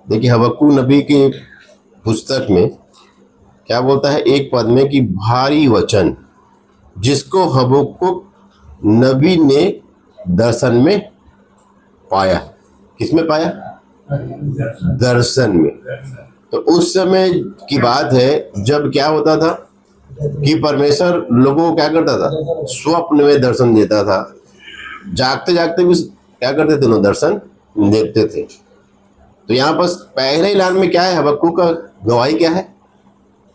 देखिए हबक्कूक नबी की पुस्तक में क्या बोलता है एक पद में कि भारी वचन जिसको हबक्कूक नबी ने दर्शन में पाया। किसमें पाया? दर्शन में। तो उस समय की बात है जब क्या होता था कि परमेश्वर लोगों को क्या करता था? स्वप्न में दर्शन देता था। जागते जागते भी क्या करते थे? लोग दर्शन देखते थे। तो यहाँ पर पहले ही लाइन में क्या है? हबक्कूक का गवाही क्या है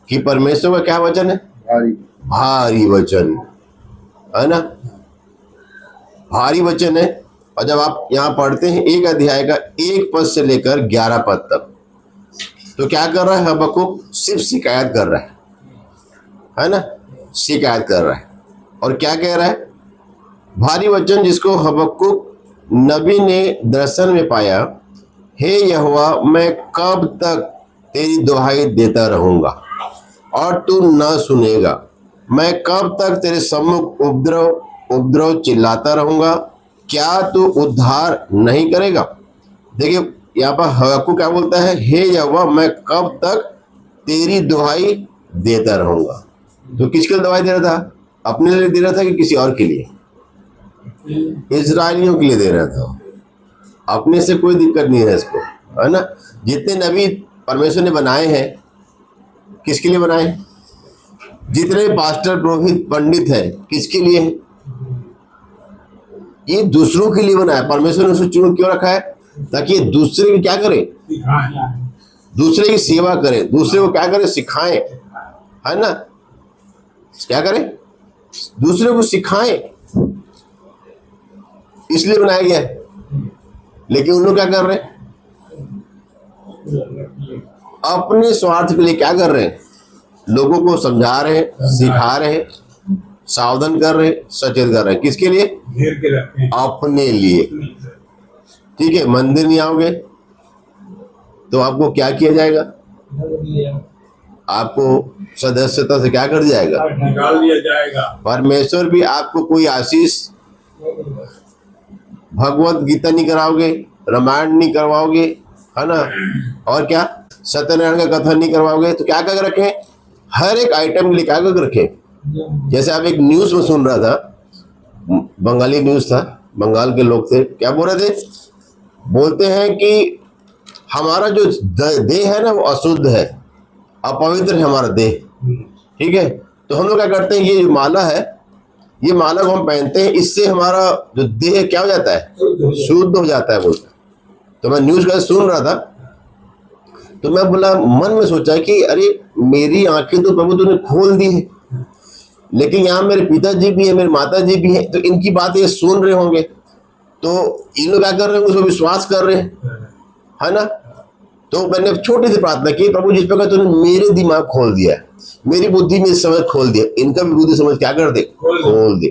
कि परमेश्वर का क्या वचन है? भारी वचन है ना, भारी वचन है। और जब आप यहाँ पढ़ते हैं एक अध्याय का 1 पद से लेकर 11 पद तक, तो क्या कर रहा है हबक्कूक? सिर्फ शिकायत कर रहा है ना, शिकायत कर रहा है। और क्या कह रहा है? भारी वचन जिसको हबक्कूक नबी ने दर्शन में पाया, हे यहोवा मैं कब तक तेरी दुहाई देता रहूंगा और तू न सुनेगा? मैं कब तक तेरे सम्मुख उपद्रव चिल्लाता रहूंगा, क्या तू उद्धार नहीं करेगा? देखिए यहाँ पर हबक्कूक क्या बोलता है? हे यहोवा मैं कब तक तेरी दुहाई देता रहूंगा। तो किसके लिए दुहाई दे रहा था? अपने लिए दे रहा था कि किसी और के लिए? इजराइलियों के लिए दे रहा था। अपने से कोई दिक्कत नहीं है इसको, है ना। जितने नबी परमेश्वर ने बनाए हैं, किसके लिए बनाए? जितने पास्टर पुरोहित पंडित है, किसके लिए है? ये दूसरों के लिए बनाया। परमेश्वर ने उसे चुन क्यों रखा है? ताकि ये दूसरे की क्या करे? दूसरे की सेवा करे, दूसरे को क्या करे? सिखाएं, है ना। क्या करे? दूसरे को सिखाएं, इसलिए बनाया गया है। लेकिन उन लोग क्या कर रहे हैं? अपने स्वार्थ के लिए क्या कर रहे हैं? लोगों को समझा रहे हैं, सिखा रहे हैं, सावधान कर रहे हैं, सचेत कर रहे हैं। किसके लिए? अपने लिए। ठीक है, मंदिर नहीं आओगे तो आपको क्या किया जाएगा? आपको सदस्यता से क्या कर दिया जाएगा? निकाल दिया जाएगा। परमेश्वर भी आपको कोई आशीष, भगवत गीता नहीं कराओगे, रामायण नहीं करवाओगे, है ना, और क्या सत्यनारायण का कथन नहीं करवाओगे, तो क्या कर रखे? हर एक आइटम के लिए क्या कर रखे? जैसे आप एक न्यूज में सुन रहा था, बंगाली न्यूज था, बंगाल के लोग थे, क्या बोल रहे थे? बोलते हैं कि हमारा जो देह है ना वो अशुद्ध है, अपवित्र है हमारा देह। ठीक है, तो हम लोग क्या करते हैं? ये माला है, ये माला को हम पहनते हैं, इससे हमारा जो देह क्या हो जाता है? शुद्ध हो जाता है बोलते। तो मैं न्यूज का सुन रहा था, तो मैं बोला, मन में सोचा कि अरे मेरी आंखें तो प्रभु तूने खोल दी है, लेकिन यहाँ मेरे पिताजी भी है, मेरे माता जी भी है, तो इनकी बात ये सुन रहे होंगे, तो इन लोग क्या कर रहे हैं? उसको विश्वास कर रहे हैं, है ना। तो मैंने छोटी सी प्रार्थना की, प्रभु जिस प्रकार तूने मेरे दिमाग खोल दिया है, मेरी बुद्धि में समझ खोल दिया, इनका भी बुद्धि समझ क्या कर दे? खोल दे।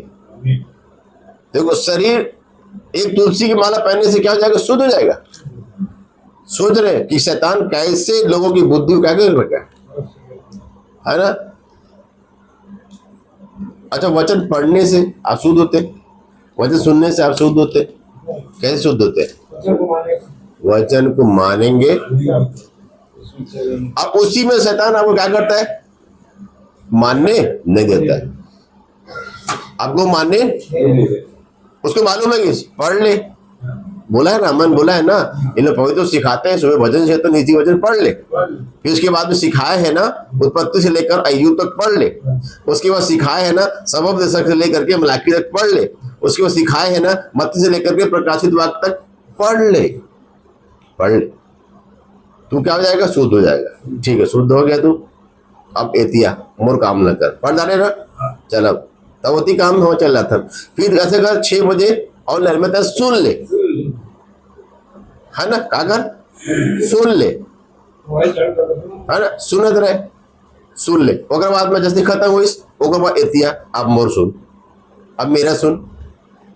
देखो शरीर एक तुलसी की माला पहनने से क्या हो जाएगा? शुद्ध हो जाएगा। सोच रहे कि शैतान कैसे लोगों की बुद्धि को क्या कर रखा है ना। अच्छा, वचन पढ़ने से आप शुद्ध होते, वचन सुनने से आप शुद्ध होते। कैसे शुद्ध होते? वचन को मानेंगे। अब उसी में शैतान आपको क्या करता है? मानने नहीं देता है। आपको मानने, उसको मालूम है कि पढ़ ले, बोला है ना, मन बोला है ना, इन लोग पवित्र सिखाते हैं, सुबह भजन से तो नीति वचन पढ़ ले। फिर उसके बाद में सिखाए है ना, उत्पत्ति से लेकर अय्यूब तक पढ़ ले। उसके बाद सिखाए है ना, सबब दशक से लेकर के मलाकी तक पढ़ ले। उसके बाद सिखाए है ना, मत्ती से लेकर के प्रकाशित वाक्य तक पढ़ ले। पढ़ ले, तू क्या हो जाएगा? शुद्ध हो जाएगा। ठीक है, शुद्ध हो गया तू, अब एतिया मोर काम न कर, पढ़ डाले ना, चल अब तब होती काम हो चल रहा था। फिर ऐसे कर 6 बजे और लहर में सुन ले, है ना, क्या कर? सुन ले, है ना, सुनत रहे, सुन ले। ओकर बाद में जैसे खत्म हुई, ओकर बाद एतिया अब मोर सुन, अब मेरा सुन,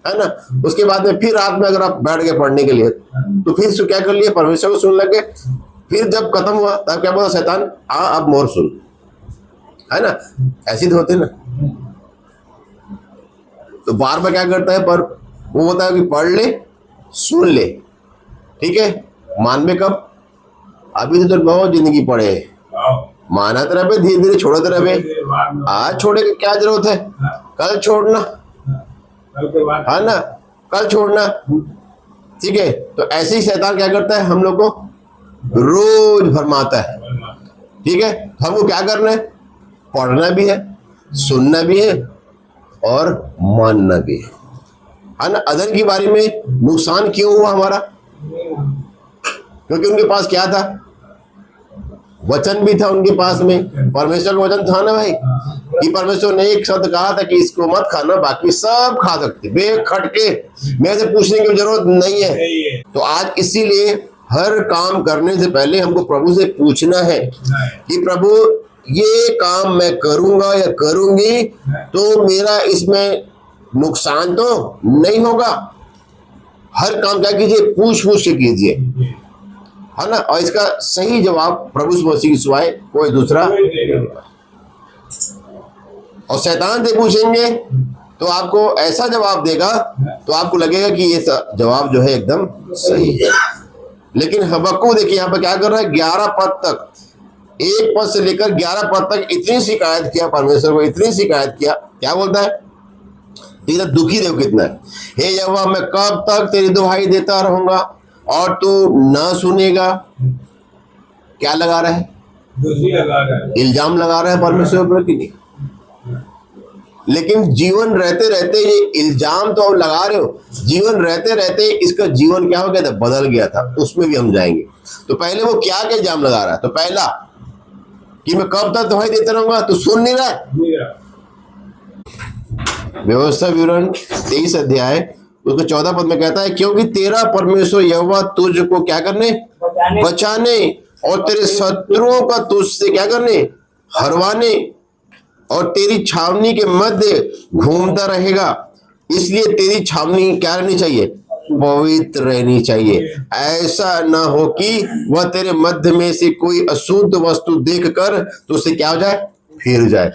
है ना। उसके बाद में फिर रात में अगर आप बैठ गए पढ़ने के लिए, तो फिर क्या कर लिए? परमेश्वर को सुन लगे। फिर जब खत्म हुआ तब क्या बोला शैतान? अब मोर सुन, है ना। ऐसे तो होते ना। तो बार बार क्या करता है? पर वो होता है कि पढ़ ले, सुन ले, ठीक है, मान में कब? अभी तो बहुत जिंदगी पड़े, माना तो रहे, धीरे धीरे छोड़ते रहे। आज छोड़े की क्या जरूरत है, कल छोड़ना है ना, कल छोड़ना। ठीक है, तो ऐसे ही शैतान क्या करता है, हम लोग को रोज भरमाता है। ठीक है, हमको क्या करना है, पढ़ना भी है, सुनना भी है और मानना भी है ना। अदन की बारी में नुकसान क्यों हुआ हमारा, क्योंकि उनके पास क्या था, वचन भी था उनके पास में, परमेश्वर का वचन था ना भाई, कि परमेश्वर ने एक शब्द कहा था कि इसको मत खाना, बाकी सब खा सकते, बेखटके, मेरे से पूछने की जरूरत नहीं है। तो आज इसीलिए हर काम करने से पहले हमको प्रभु से पूछना है कि प्रभु ये काम मैं करूंगा या करूंगी तो मेरा इसमें नुकसान तो नहीं होगा। हर काम क्या कीजिए, पूछ पूछ के कीजिए, है ना। और इसका सही जवाब प्रभु मसीह के सिवाय कोई दूसरा नहीं। और शैतान से पूछेंगे तो आपको ऐसा जवाब देगा तो आपको लगेगा कि ये जवाब जो है एकदम सही है। लेकिन हबक्कू देखिए यहाँ पर क्या कर रहा है, 11 पद तक, 1 पद से लेकर 11 पद तक इतनी शिकायत किया परमेश्वर को, इतनी शिकायत किया। क्या बोलता है, तेरा दुखी देखो कितना है, हे यहोवा मैं कब तक तेरी दुहाई देता रहूंगा और तू ना सुनेगा। क्या लगा रहा है, इल्जाम लगा रहा है परमेश्वर पर कि नहीं। लेकिन जीवन रहते रहते ये इल्जाम तो आप लगा रहे हो, जीवन रहते रहते इसका जीवन क्या हो गया था, बदल गया था। उसमें भी हम जाएंगे। तो पहले वो क्या क्या इल्जाम लगा रहा है, तो पहला कि मैं कब तक दुहाई देता रहूंगा, तू सुन नहीं रहा। व्यवस्था विवरण 23 अध्याय उसको 14 पद में कहता है, क्योंकि तेरा परमेश्वर यहोवा तुझको क्या करने, बचाने और तेरे शत्रुओं का तुझसे क्या करने, हरवाने और तेरी छावनी के मध्य घूमता रहेगा। इसलिए तेरी छावनी क्या रहनी चाहिए, पवित्र रहनी चाहिए। ऐसा ना हो कि वह तेरे मध्य में से कोई अशुद्ध वस्तु देखकर तो उससे क्या हो जाए, फिर जाए।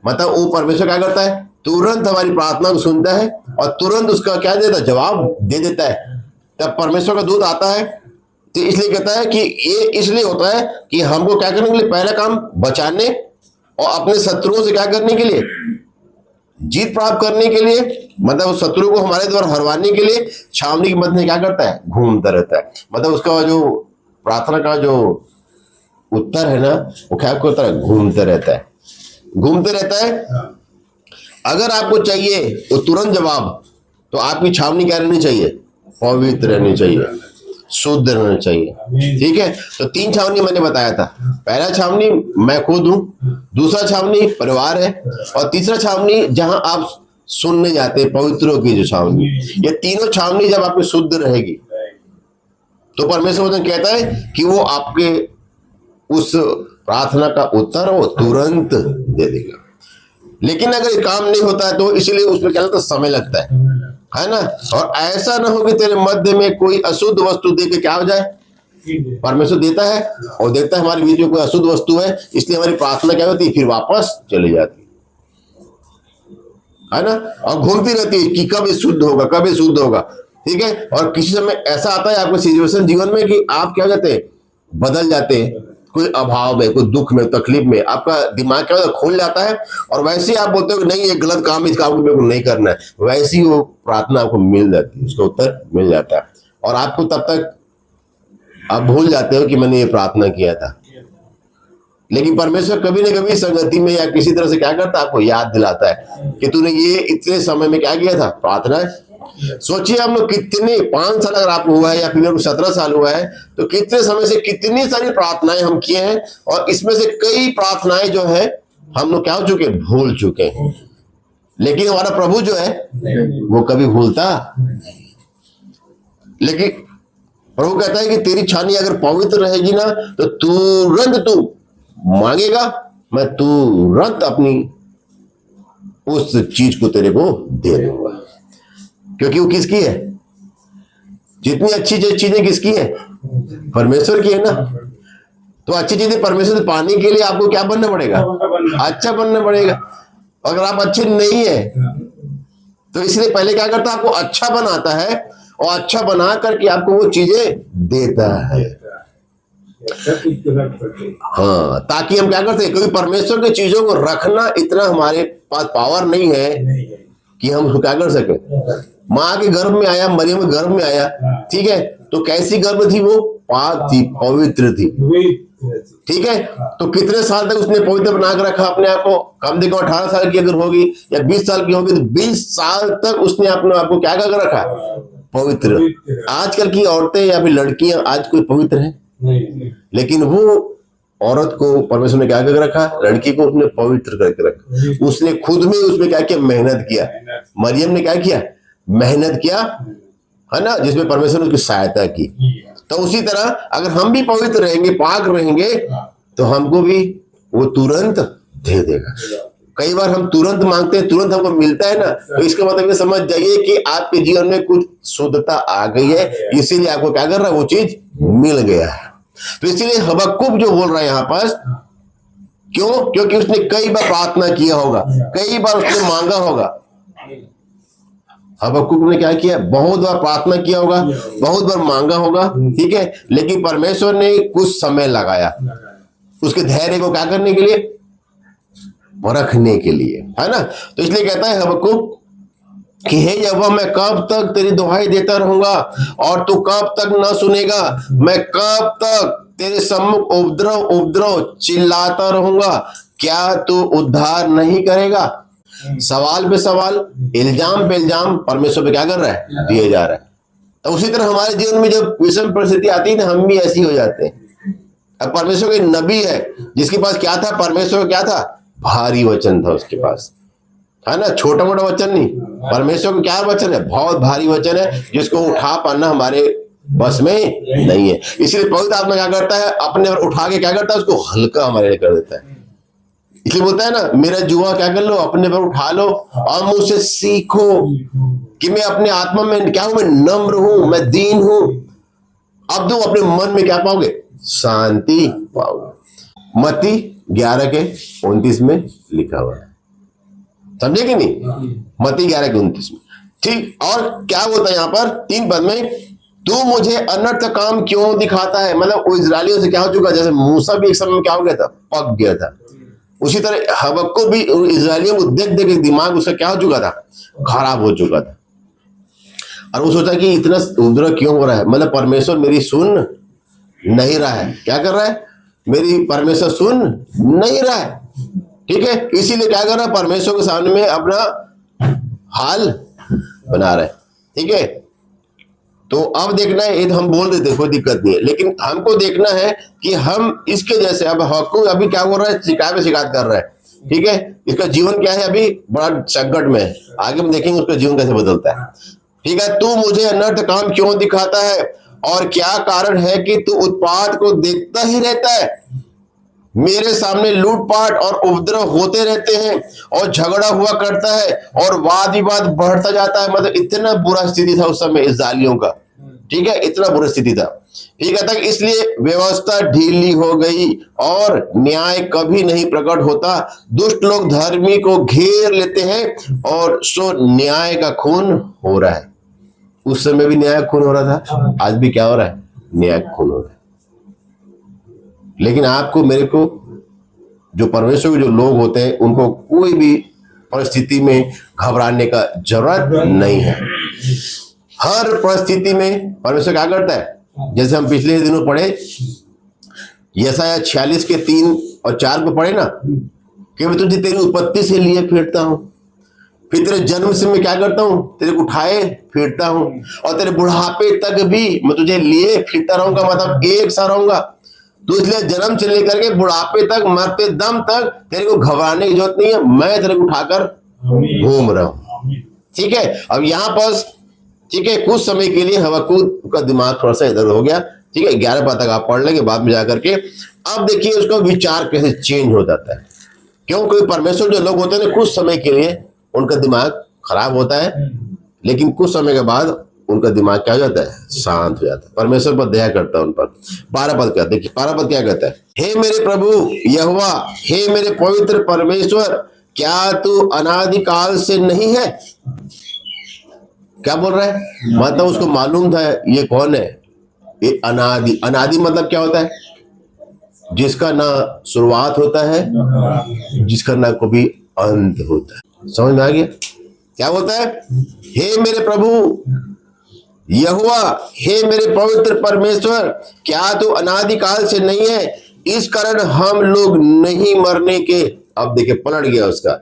मतलब वो परमेश्वर क्या करता है, तुरंत हमारी प्रार्थना को सुनता है और तुरंत उसका क्या देता है, जवाब दे देता है। तब परमेश्वर का दूत आता है तो इसलिए कहता है कि ये इसलिए होता है कि हमको क्या करने के लिए, पहला काम बचाने और अपने शत्रुओं से क्या करने के लिए, जीत प्राप्त करने के लिए, मतलब उस शत्रु को हमारे द्वारा हरवाने के लिए छावनी के मध्य में क्या करता है, घूमता रहता है। मतलब उसका जो प्रार्थना का जो उत्तर है ना, वो क्या करता है, घूमते रहता है, घूमते रहता है। अगर आपको चाहिए वो तुरंत जवाब, तो आपकी छावनी क्या रहनी चाहिए, पवित्र रहनी चाहिए, शुद्ध रहना चाहिए। ठीक है, तो 3 छावनी मैंने बताया था। पहला छावनी मैं खुद हूं, दूसरा छावनी परिवार है और तीसरा छावनी जहां आप सुनने जाते हैं, पवित्रों की जो छावनी। ये तीनों छावनी जब आप में शुद्ध रहेगी तो परमेश्वर कहता है कि वो आपके उस प्रार्थना का उत्तर वो तुरंत दे देगा। लेकिन अगर ये काम नहीं होता है तो इसलिए उसमें क्या लगता है, समय लगता है ना। और ऐसा ना हो कि तेरे मध्य में कोई अशुद्ध वस्तु दे के क्या हो जाए, परमेश्वर देता है और देखता है हमारे बीच में कोई अशुद्ध वस्तु है, इसलिए हमारी प्रार्थना क्या होती है, फिर वापस चली जाती है ना, और घूमती रहती है कि कब ये शुद्ध होगा, कब ये शुद्ध होगा। ठीक है, और किसी समय ऐसा आता है आपको सिचुएशन जीवन में कि आप क्या कहते हैं, बदल जाते हैं, कोई अभाव में, कोई दुख में, तकलीफ में आपका दिमाग क्या होता है, खुल जाता है और वैसे ही आप बोलते हो कि नहीं ये गलत काम, इस काम को मेरे को नहीं करना है, वैसे ही वो प्रार्थना आपको मिल जाती है, उसका उत्तर मिल जाता है और आपको तब तक आप भूल जाते हो कि मैंने ये प्रार्थना किया था। लेकिन परमेश्वर कभी न कभी संगति में या किसी तरह से क्या करता है, आपको याद दिलाता है कि तूने ये इतने समय में क्या किया था, प्रार्थना। सोचिए हम लोग कितने 5 साल अगर आपको हुआ है या फिर 17 साल हुआ है तो कितने समय से कितनी सारी प्रार्थनाएं हम किए हैं और इसमें से कई प्रार्थनाएं जो है हम लोग क्या हो चुके हैं, भूल चुके हैं। लेकिन हमारा प्रभु जो है वो कभी भूलता नहीं। लेकिन प्रभु कहता है कि तेरी छावनी अगर पवित्र रहेगी ना तो तुरंत तू मांगेगा, मैं तुरंत अपनी उस चीज को तेरे को दे दूंगा। क्योंकि वो किसकी है, जितनी अच्छी चीजें किसकी है, परमेश्वर की है ना। तो अच्छी चीजें परमेश्वर से पाने के लिए आपको क्या बनना पड़ेगा, अच्छा बनना पड़ेगा। अगर आप अच्छे नहीं है तो इसलिए पहले क्या करता है, आपको अच्छा बनाता है और अच्छा बना करके आपको वो चीजें देता है। सब कुछ को रख सके। हाँ, ताकि हम क्या कर सके, क्योंकि परमेश्वर की चीजों को रखना इतना हमारे पास पावर नहीं है नहीं है। कि हम उसको क्या कर सके। माँ के गर्भ में आया, मरियम के गर्भ में आया, ठीक है, तो कैसी गर्भ थी वो? पाक थी, पवित्र थी, ठीक है। तो कितने साल तक उसने पवित्र बना के रखा अपने आप को? कम से कम 18 साल की अगर होगी या 20 साल की होगी तो 20 साल तक उसने अपने आप को क्या कर रखा? पवित्र। आजकल की औरतें या फिर लड़कियां आज कोई पवित्र है नहीं। लेकिन वो औरत को परमेश्वर ने क्या कर रखा? लड़की को उसने पवित्र करके रखा। उसने खुद में उसमें क्या किया? मेहनत किया। मरियम ने क्या किया? मेहनत किया, है ना, जिसमें परमेश्वर ने उसकी सहायता की। तो उसी तरह अगर हम भी पवित्र रहेंगे, पाक रहेंगे, तो हमको भी वो तुरंत दे देगा। कई बार हम तुरंत मांगते हैं, तुरंत हमको मिलता है ना, तो इसका मतलब ये समझ जाइए कि आपके जीवन में कुछ शुद्धता आ गई है, इसीलिए आपको क्या कर रहा है? वो चीज मिल गया है। तो इसीलिए हबक्कुक जो बोल रहा है यहाँ पर, क्यों? क्योंकि उसने कई बार प्रार्थना किया होगा, कई बार उसने मांगा होगा। हबक्कुक ने क्या किया? बहुत बार प्रार्थना किया होगा, बहुत बार मांगा होगा, ठीक है, लेकिन परमेश्वर ने कुछ समय लगाया उसके धैर्य को क्या करने के लिए? रखने के लिए, है ना। तो इसलिए कहता है हबक्कुक कि हे यहोवा, मैं कब तक तेरी दुहाई देता रहूंगा और तू कब तक न सुनेगा? मैं कब तक तेरे सम्मुख उपद्रव उपद्रव चिल्लाता रहूंगा? क्या तू उद्धार नहीं करेगा? सवाल पे सवाल, इल्जाम पे इल्जाम परमेश्वर पे क्या कर रहा है? दिए जा रहा है। तो उसी तरह हमारे जीवन में जब विषम परिस्थिति आती है ना, हम भी ऐसे ही हो जाते हैं। अब परमेश्वर के नबी है जिसके पास क्या था? परमेश्वर का क्या था? भारी वचन था उसके पास, है ना, छोटा मोटा वचन नहीं। परमेश्वर का क्या वचन है? बहुत भारी वचन है, जिसको उठा पाना हमारे बस में नहीं है। इसलिए पवित्र आत्मा क्या करता है? अपने उठा के क्या करता है? उसको हल्का हमारे लिए कर देता है। इसलिए बोलता है ना, मेरा जुआ क्या कर लो, अपने पर उठा लो और मुझसे सीखो कि मैं अपने आत्मा में क्या हूं? मैं नम्र हूं, मैं दीन हूं। अब तुम अपने मन में क्या पाओगे? शांति पाओगे। मत्ती 11:29 में लिखा हुआ है, समझे कि नहीं? मत्ती 11:29 में, ठीक। और क्या बोलता है यहाँ पर 3 पद में? तू मुझे अनर्थ काम क्यों दिखाता है? मतलब वो इजरायलियों से क्या हो चुका? जैसे मूसा भी एक समय में क्या हो गया था? पक गया था। उसी तरह हबक्कुक भी इजरायलियों को देख देख के दिमाग उसका क्या हो चुका था? खराब हो चुका था। और वो सोचा कि इतना उपद्रव क्यों हो रहा है? मतलब परमेश्वर मेरी सुन नहीं रहा है। क्या कर रहा है? मेरी परमेश्वर सुन नहीं रहा है, ठीक है। इसीलिए क्या कर रहा है? परमेश्वर के सामने में अपना हाल बना रहा है, ठीक है। तो अब देखना है, ये तो हम बोल देते कोई दिक्कत नहीं है, लेकिन हमको देखना है कि हम इसके जैसे, अब हबक्कुक अभी क्या हो रहा है? शिकायत पे शिकायत कर रहा है, ठीक है। इसका जीवन क्या है? अभी बड़ा संकट में है। आगे हम देखेंगे उसका जीवन कैसे बदलता है, ठीक है। तू मुझे अनर्थ काम क्यों दिखाता है और क्या कारण है कि तू उत्पात को देखता ही रहता है? मेरे सामने लूटपाट और उपद्रव होते रहते हैं और झगड़ा हुआ करता है और वाद विवाद बढ़ता जाता है। मतलब इतना बुरा स्थिति था उस समय इस्राएलियों का, ठीक है, इतना बुरा स्थिति था, ठीक है। तक इसलिए व्यवस्था ढीली हो गई और न्याय कभी नहीं प्रकट होता। दुष्ट लोग धर्मी को घेर लेते हैं और सो न्याय का खून हो रहा है। उस समय भी न्याय खून हो रहा था, आज भी क्या हो रहा है? न्याय खून हो रहा है। लेकिन आपको मेरे को, जो परमेश्वर के जो लोग होते हैं, उनको कोई भी परिस्थिति में घबराने का जरूरत नहीं है। हर परिस्थिति में परमेश्वर क्या करता है? जैसे हम पिछले दिनों पढ़े यशायाह 46:3 और 4 को पढ़े ना, कि मैं तुझे तेरी उत्पत्ति से लिए फिरता हूं, फिर तेरे जन्म से मैं क्या करता हूं? तेरे को उठाए फिरता हूं, और तेरे बुढ़ापे तक भी मैं तुझे लिए फिरता रहूंगा। मतलब एक सा रहूंगा। तो इसलिए जन्म से लेकर के बुढ़ापे तक, मरते दम तक तेरे को घबराने की जरूरत नहीं है। मैं तेरे को उठाकर घूम रहा हूं, ठीक है। अब यहाँ पर, ठीक है, कुछ समय के लिए हबक्कुक का दिमाग थोड़ा सा इधर हो गया, ठीक है। 11 पद तक आप पढ़ लेंगे बाद में जाकर के। अब देखिए उसका विचार कैसे चेंज हो जाता है। क्योंकि परमेश्वर जो लोग होते हैं ना, कुछ समय के लिए उनका दिमाग खराब होता है, लेकिन कुछ समय के बाद उनका दिमाग क्या हो जाता है? शांत हो जाता है। परमेश्वर पर दया करता है उन पर। 12 पद क्या, देखिए 12 पद क्या कहता है? हे मेरे प्रभु यहोवा, हे मेरे पवित्र परमेश्वर, क्या तू अनादिकाल से नहीं है? क्या बोल रहा है? मतलब उसको मालूम था ये कौन है, ये अनादि। अनादि मतलब क्या होता है? जिसका ना शुरुआत होता है, जिसका ना कभी अंत होता है। समझ में आ गया? क्या बोलता है? हे मेरे प्रभु यहोवा, हे मेरे पवित्र परमेश्वर, क्या तू अनादिकाल से नहीं है? इस कारण हम लोग नहीं मरने के। अब देखिए, पलट गया उसका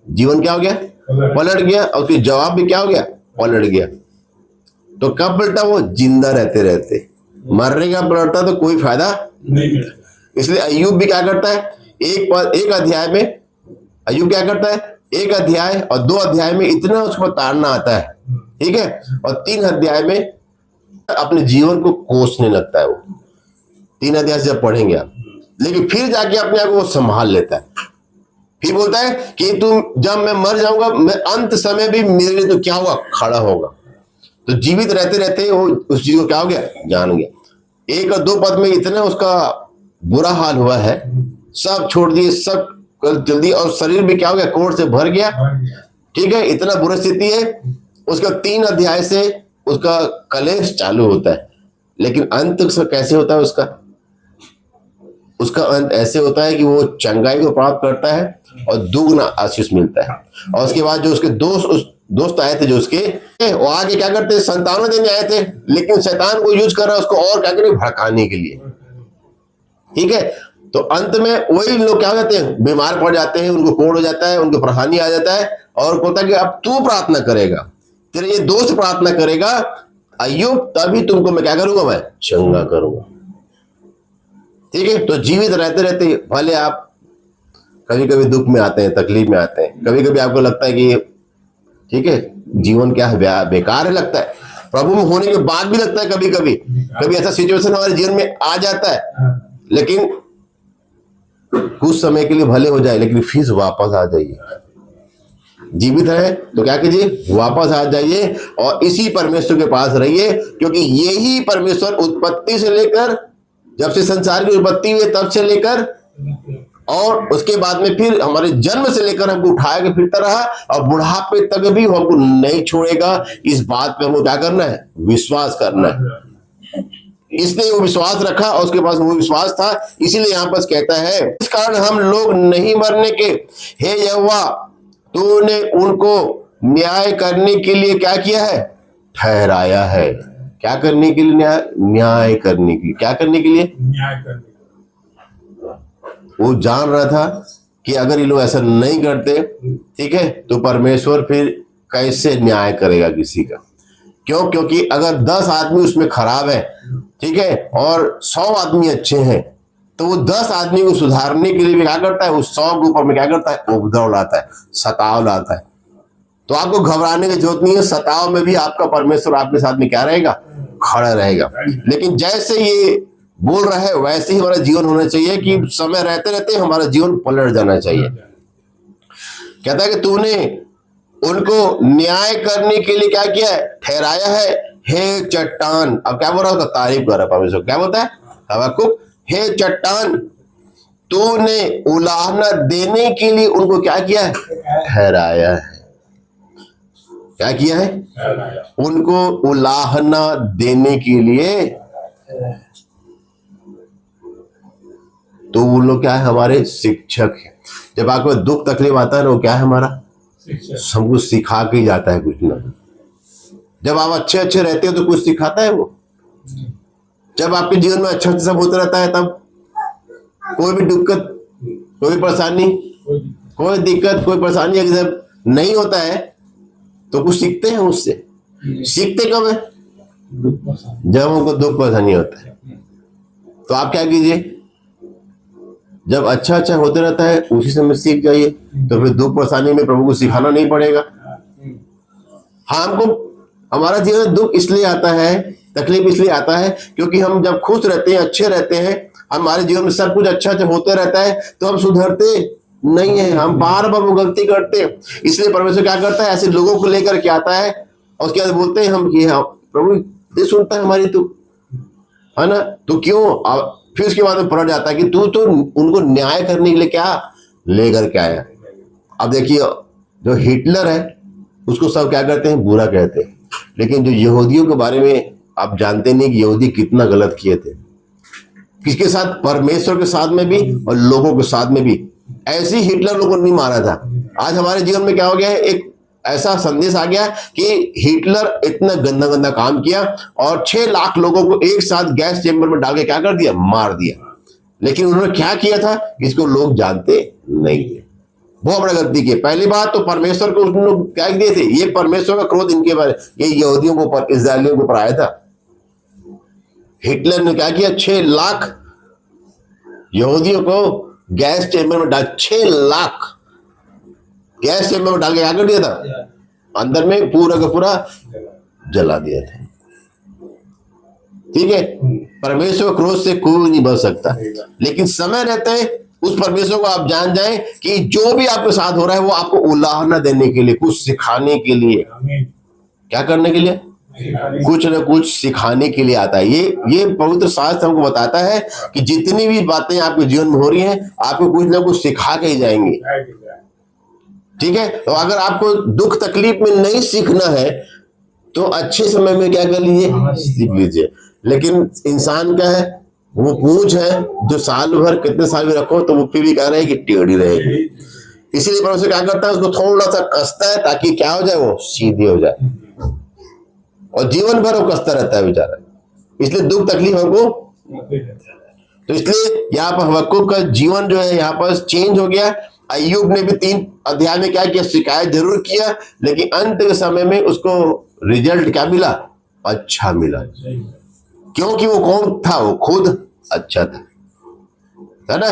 जीवन। क्या हो गया? पलट गया। और उसके जवाब भी क्या हो गया? पलट गया। तो कब पलटा? वो जिंदा रहते रहते। मरने का पलटता तो कोई फायदा नहीं। इसलिए अय्यूब भी क्या करता है? एक अध्याय में अय्यूब क्या करता है? एक अध्याय और 2 अध्याय में इतना उसको ताड़ना आता है, ठीक है, और 3 अध्याय में अपने जीवन को कोसने लगता है। वो 3 अध्याय से जब पढ़ेंगे आप, लेकिन फिर जाके अपने आप को वो संभाल लेता है। फिर बोलता है कि तुम, जब मैं मर जाऊंगा, मैं अंत समय भी मेरे लिए तो क्या होगा? खड़ा होगा। तो जीवित रहते रहते वो उस चीज को क्या हो गया? जान गया। 1 और 2 पद में इतना उसका बुरा हाल हुआ है, सब छोड़ दिए, सब जल्दी, और शरीर भी क्या हो गया? कोढ़ से भर गया, ठीक है, इतना बुरी स्थिति है। उसका 3 अध्याय से उसका कलेश चालू होता है, लेकिन अंत कैसे होता है उसका अंत ऐसे होता है कि वो चंगाई को प्राप्त करता है और दुगना आशीष मिलता है। और उसके बाद जो उसके दोस्त आए थे, जो उसके, वो आगे क्या करते? संतानों देने आए थे, लेकिन शैतान को यूज कर रहा है उसको और क्या करे? भड़काने के लिए, ठीक है। तो अंत में वही लोग क्या हो जाते हैं? बीमार पड़ जाते हैं, उनको कोढ़ हो जाता है, उनको परेशानी आ जाता है, और बोलता है कि अब तू प्रार्थना करेगा, तेरे ये दोस्त प्रार्थना करेगा अय्यूब, तभी तुमको मैं क्या करूंगा? मैं चंगा करूंगा, ठीक है। तो जीवित रहते रहते भले आप कभी कभी दुख में आते हैं, तकलीफ में आते हैं, कभी कभी आपको लगता है कि ठीक है, जीवन क्या है? बेकार है, लगता है। प्रभु में होने के बाद भी लगता है कभी कभी ऐसा सिचुएशन हमारे जीवन में आ जाता है, लेकिन कुछ समय के लिए भले हो जाए, लेकिन फिर वापस आ जाइए। जीवित है तो क्या कीजिए? वापस आ जाइए और इसी परमेश्वर के पास रहिए, क्योंकि यही परमेश्वर उत्पत्ति से लेकर, जब से संसार की उत्पत्ति हुई तब से लेकर, और उसके बाद में फिर हमारे जन्म से लेकर हमको उठाया के फिरता रहा, और बुढ़ापे तक भी हमको नहीं छोड़ेगा। इस बात पे हमको क्या करना है? विश्वास करना है। इसने वो विश्वास रखा और उसके पास वो विश्वास था, इसीलिए यहां पर कहता है, इस कारण हम लोग नहीं मरने के। हे यहोवा, तूने उनको न्याय करने के लिए क्या किया है? ठहराया है। क्या करने के लिए? न्याय करने के लिए। क्या करने के लिए? न्याय करने के लिए। वो जान रहा था कि अगर ये लोग ऐसा नहीं करते, ठीक है, तो परमेश्वर फिर कैसे न्याय करेगा किसी का? क्यों? क्योंकि अगर 10 आदमी उसमें खराब है, ठीक है, और 100 आदमी अच्छे हैं, तो वो 10 आदमी को सुधारने के लिए भी क्या करता है? उस 100 के ऊपर में क्या करता है? उपद्रव लाता है, सताव लाता है। तो आपको घबराने की जरूरत नहीं है। सताव में भी आपका परमेश्वर आपके साथ में क्या रहेगा? खड़ा रहेगा। लेकिन जैसे ये बोल रहा है वैसे ही हमारा जीवन होना चाहिए, कि समय रहते रहते हमारा जीवन पलट जाना चाहिए। कहता है कि तूने उनको न्याय करने के लिए क्या किया है? ठहराया है। हे चट्टान, अब क्या बोल रहा है? तारीफ कर रहा है परमेश्वर। क्या बोलता है हबक्कुक? हे चट्टान, तूने उलाहना देने के लिए उनको क्या किया है? ठहराया है। क्या किया है? उनको उलाहना देने के लिए। तो वो लोग क्या है? हमारे शिक्षक है। जब आपको दुख तकलीफ आता है ना, वो क्या है? हमारा हमको सिखा के ही जाता है कुछ ना। जब आप अच्छे अच्छे रहते हो तो कुछ सिखाता है वो। जब आपके जीवन में अच्छा सब होता रहता है, तब कोई भी दिक्कत, कोई परेशानी, कोई दिक्कत, कोई परेशानी अगर जब नहीं होता है तो कुछ सीखते हैं उससे। सीखते कब है? जब हमको दुख परेशानी होता है। तो आप क्या कीजिए? जब अच्छा अच्छा होते रहता है उसी समय सीख जाइए, तो फिर दुख परेशानी में प्रभु को सिखाना नहीं पड़ेगा। हाँ, हमको हमारा जीवन में दुख इसलिए आता है, तकलीफ इसलिए आता है, क्योंकि हम जब खुश रहते हैं, अच्छे रहते हैं, हमारे जीवन में सब कुछ अच्छा अच्छा होते रहता है, तो हम सुधरते नहीं है, हम बार बार वो गलती करते हैं। इसलिए परमेश्वर क्या करता है? ऐसे लोगों को लेकर के आता है और उसके बाद बोलते हैं हम कि हाँ प्रभु ये सुनता है हमारी, तू है ना, तो क्यों? फिर उसके बाद में पलट जाता है कि तू तो उनको न्याय करने के लिए क्या लेकर के आया। अब देखिए, जो हिटलर है उसको सब क्या करते हैं? बुरा कहते हैं। लेकिन जो यहूदियों के बारे में आप जानते नहीं कि यहूदी कितना गलत किए थे, किसके साथ? परमेश्वर के साथ में भी और लोगों के साथ में भी। ऐसे ही हिटलर लोगों ने नहीं मारा था। आज हमारे जीवन में क्या हो गया है, एक ऐसा संदेश आ गया कि हिटलर इतना गंदा गंदा काम किया और 6 लाख लोगों को एक साथ गैस चेंबर में डाल के क्या कर दिया? मार दिया। लेकिन उन्होंने क्या किया था इसको लोग जानते नहीं थे। बहुत बड़ा गलती की। पहली बात तो परमेश्वर को उन्होंने क्या दिए थे, ये परमेश्वर का क्रोध इनके बारे, ये यहूदियों को ऊपर, इस्राएलियों के ऊपर आया था। हिटलर ने क्या किया, 6 लाख यहूदियों को गैस चेंबर में डाल, 6 लाख गैस चेंबर में डाल के क्या कर दिया था? अंदर में पूरा का पूरा जला दिया था। ठीक है, परमेश्वर के क्रोध से कोई नहीं बच सकता। लेकिन समय रहते उस परमेश्वर को आप जान जाएं कि जो भी आपके साथ हो रहा है वो आपको उलाहना देने के लिए, कुछ सिखाने के लिए, क्या करने के लिए? कुछ न कुछ सिखाने के लिए आता है। ये पवित्र शास्त्र हमको बताता है कि जितनी भी बातें आपके जीवन में हो रही हैं आपको कुछ न कुछ सिखा के ही जाएंगे। ठीक है, तो अगर आपको दुख तकलीफ में नहीं सीखना है तो अच्छे समय में क्या कर लीजिए, सीख लीजिए। लेकिन इंसान क्या है, वो पूंछ है जो साल भर कितने साल भी रखो तो वो फिर भी कह रहे हैं कि टेढ़ी रहेगी। इसीलिए परमेश्वर क्या करता है, उसको थोड़ा सा कसता है ताकि क्या हो जाए, वो सीधी हो जाए। और जीवन भर वो कसता रहता है बेचारा, इसलिए दुख तकलीफ हमको। तो इसलिए यहाँ पर हबक्कुक का जीवन जो है यहाँ पर चेंज हो गया। अय्यूब ने भी 3 अध्याय में क्या किया, शिकायत जरूर किया, लेकिन अंत के समय में उसको रिजल्ट क्या मिला, अच्छा मिला। क्योंकि वो कौन था, वो खुद अच्छा था, है ना।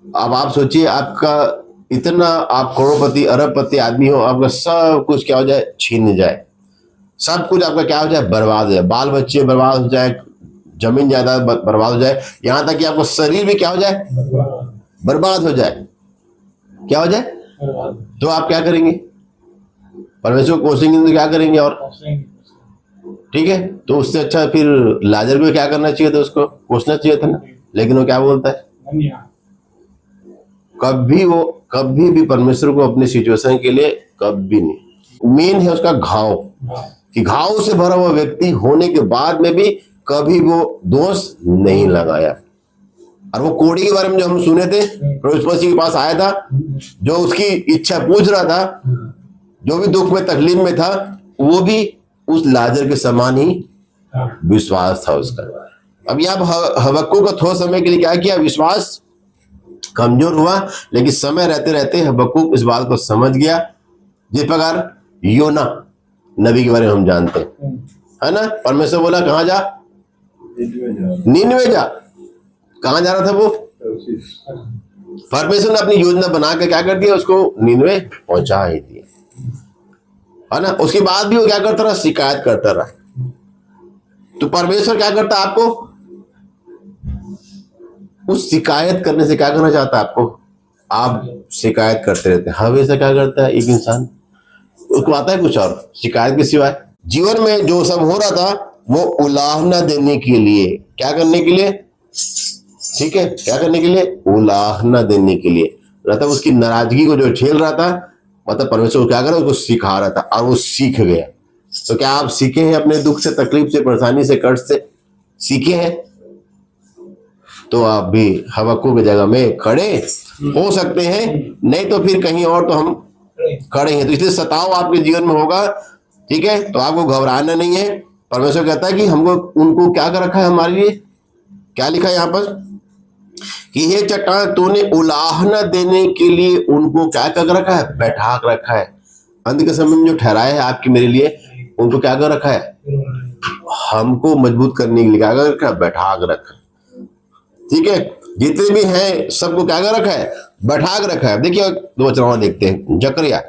अब आप सोचिए, आपका इतना, आप करोड़पति अरबपति आदमी हो, आपका सब कुछ क्या हो जाए, छीन जाए, सब कुछ आपका क्या हो जाए, बर्बाद हो जाए, बाल बच्चे बर्बाद हो जाए, जमीन जायदाद बर्बाद हो जाए, यहां तक कि आपका शरीर भी क्या हो जाए, बर्बाद हो जाए। क्या हो जाए तो आप क्या करेंगे, परमेश्वर को कोसेंगे तो क्या करेंगे, और ठीक है। तो उससे अच्छा फिर लाजर को क्या करना चाहिए था, उसको कोसना चाहिए था ना। लेकिन वो क्या बोलता है, कभी भी परमेश्वर को अपनी सिचुएशन के लिए कभी नहीं। मेन है उसका घाव, कि घाव से भरा हुआ व्यक्ति होने के बाद में भी कभी वो दोष नहीं लगाया। और वो कोढ़ी के बारे में जो हम सुने थे, प्रभु मसीह के पास आया था, जो उसकी इच्छा पूछ रहा था, जो भी दुख में तकलीफ में था, वो भी उस लाजर के समान ही विश्वास था उसका। अब यहाँ हबक्कुक का थोड़ा समय के लिए क्या किया, विश्वास कमजोर हुआ। लेकिन समय रहते रहते हबक्कुक इस बात को समझ गया। जिस प्रकार योना नबी के बारे में हम जानते हैं, है ना। परमेश्वर बोला कहाँ जा, नीनवे जा। कहाँ जा रहा था वो, परमेश्वर ने अपनी योजना बना के क्या कर दिया, उसको नीनवे पहुंचा ही दिया, है ना। उसके बाद भी वो क्या करता रहा, शिकायत करता रहा। तो परमेश्वर क्या करता, आपको उस शिकायत करने से क्या करना चाहता है, आपको, आप शिकायत करते रहते हैं हमेशा। क्या करता है एक इंसान, उसको आता है कुछ और शिकायत के सिवाय। जीवन में जो सब हो रहा था वो उलाहना देने के लिए, क्या करने के लिए, ठीक है, क्या करने के लिए, उलाहना देने के लिए। मतलब उसकी नाराजगी को जो झेल रहा था, मतलब परमेश्वर को क्या कर रहा, उसको सिखा रहा था, और वो सीख गया। तो क्या आप सीखे हैं अपने दुख से, तकलीफ से, परेशानी से, कष्ट से, सीखे हैं? तो आप भी हबक्कुक की जगह में खड़े हो सकते हैं, नहीं तो फिर कहीं और तो हम खड़े हैं। तो इसलिए सताव आपके जीवन में होगा, ठीक है, तो आपको घबराना नहीं है। परमेश्वर कहता है कि हमको, उनको क्या कर रखा है हमारे लिए, क्या लिखा है यहाँ पर, कि हे चट्टान तूने उलाहना देने के लिए उनको क्या कर रखा है, बैठा रखा है। अंत के समय में जो ठहराया है आपके मेरे लिए, उनको क्या कर रखा है, हमको मजबूत करने के लिए क्या कर रखा है, बैठा रखा। ठीक है, जितने भी हैं सबको क्या कर रखा है, बैठा रखा है। देखिए 2 वचन और देखते हैं, जकरिया